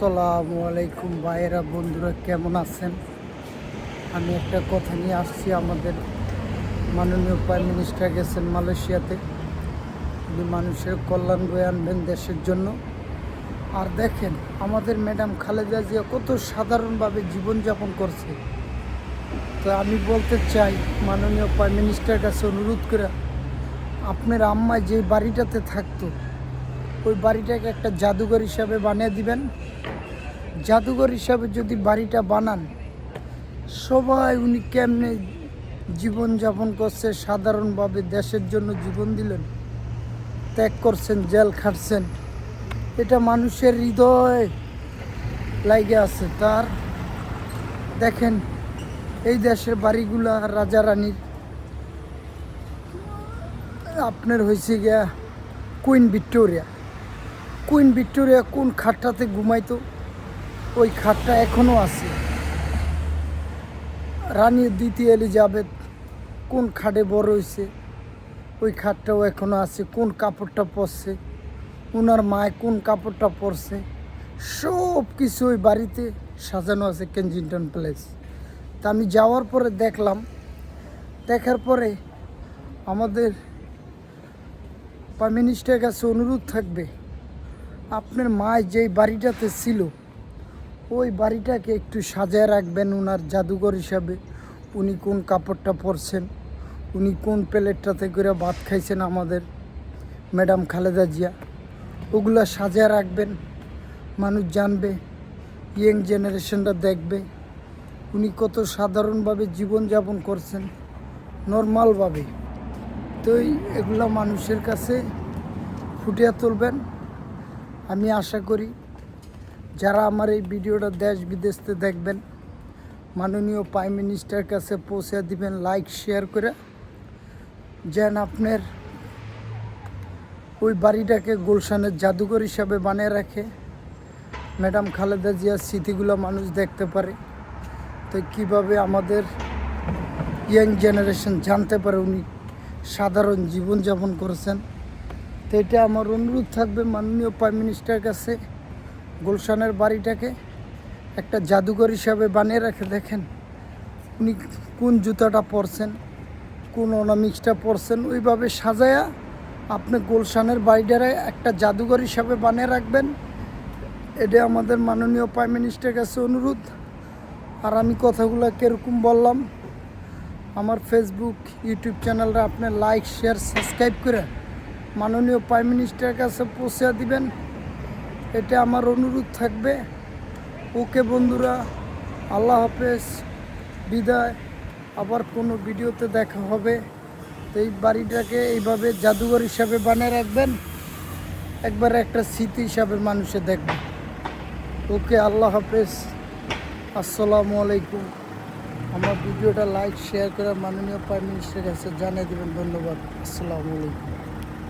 আসসালামু আলাইকুম ভাইয়েরা, বন্ধুরা কেমন আছেন? আমি একটা কথা নিয়ে আসছি। আমাদের মাননীয় প্রাইম মিনিস্টার গেছেন মালয়েশিয়াতে। তিনি মানুষের কল্যাণ বয়ে আনবেন দেশের জন্য। আর দেখেন আমাদের ম্যাডাম খালেদা জিয়া কত সাধারণভাবে জীবনযাপন করছে। তো আমি বলতে চাই মাননীয় প্রাইম মিনিস্টারের কাছে অনুরোধ করে, আপনার আম্মা যে বাড়িটাতে থাকতো ওই বাড়িটাকে একটা জাদুঘর হিসাবে বানিয়ে দিবেন। জাদুঘর হিসাবে যদি বাড়িটা বানান, সবাই উনি কেমনে জীবনযাপন করছে, সাধারণভাবে দেশের জন্য জীবন দিলেন, ত্যাগ করছেন, জেল খাটছেন, এটা মানুষের হৃদয় লাগে আছে তার। দেখেন এই দেশের বাড়িগুলা রাজা রানীর, আপনার হয়েছে গিয়া কুইন ভিক্টোরিয়া কোন খাটটাতে ঘুমাইতো, ওই খাটটা এখনও আছে। রানী দ্বিতীয় এলিজাবেথ কোন খাটে বড় হয়েছে, ওই খাটটাও এখনও আছে। কোন কাপড়টা পরছে, ওনার মায় কোন কাপড়টা পরছে, সব কিছু ওই বাড়িতে সাজানো আছে কেনজিংটন প্যালেস। তা আমি যাওয়ার পরে দেখলাম, দেখার পরে আমাদের প্রাইম মিনিস্টারের কাছে অনুরোধ থাকবে, আপনার মায় যেই বাড়িটাতে ছিল ওই বাড়িটাকে একটু সাজায় রাখবেন ওনার জাদুঘর হিসাবে। উনি কোন কাপড়টা পরছেন, উনি কোন প্লেটটাতে করে ভাত খাইছেন আমাদের ম্যাডাম খালেদা জিয়া, ওগুলো সাজায় রাখবেন। মানুষ জানবে, ইয়ং জেনারেশনরা দেখবে উনি কত সাধারণভাবে জীবনযাপন করছেন, নর্মালভাবে। তো এগুলো মানুষের কাছে ফুটিয়ে তুলবেন। আমি আশা করি যারা আমার এই ভিডিওটা দেশ বিদেশে দেখবেন, মাননীয় প্রাইম মিনিস্টারের কাছে পৌঁছে দিবেন, লাইক শেয়ার করে, যেন আপনার ওই বাড়িটাকে গুলশানের জাদুঘর হিসাবে বানিয়ে রাখে, ম্যাডাম খালেদা জিয়ার স্মৃতিগুলো মানুষ দেখতে পারে। তো কীভাবে আমাদের ইয়াং জেনারেশন জানতে পারে উনি সাধারণ জীবনযাপন করেছেন। তো এটা আমার অনুরোধ থাকবে মাননীয় প্রাইম মিনিস্টারের কাছে, গুলশানের বাড়িটাকে একটা জাদুঘর হিসাবে বানিয়ে রাখে। দেখেন উনি কোন জুতাটা পরছেন, কোন অনামিক্সটা পরছেন, ওইভাবে সাজায়া আপনি গুলশানের বাড়িটারে একটা জাদুঘর হিসাবে বানিয়ে রাখবেন। এটা আমাদের মাননীয় প্রাইম মিনিস্টারের কাছে অনুরোধ। আর আমি কথাগুলো কীরকম বললাম, আমার ফেসবুক ইউটিউব চ্যানেলটা আপনি লাইক শেয়ার সাবস্ক্রাইব করে মাননীয় প্রাইম মিনিস্টারের কাছে পৌঁছে দিবেন, এটা আমার অনুরোধ থাকবে। ওকে বন্ধুরা, আল্লাহ হাফেজ, বিদায়। আবার কোনো ভিডিওতে দেখা হবে। তো এই বাড়িটাকে এইভাবে জাদুঘর হিসাবে বানিয়ে রাখবেন, একবার একটা স্মৃতি হিসাবে মানুষে দেখবে। ওকে, আল্লাহ হাফেজ, আসসালামু আলাইকুম। আমার ভিডিওটা লাইক শেয়ার করে মাননীয় প্রাইম মিনিস্টারের কাছে জানিয়ে দেবেন। ধন্যবাদ। আসসালামু আলাইকুম।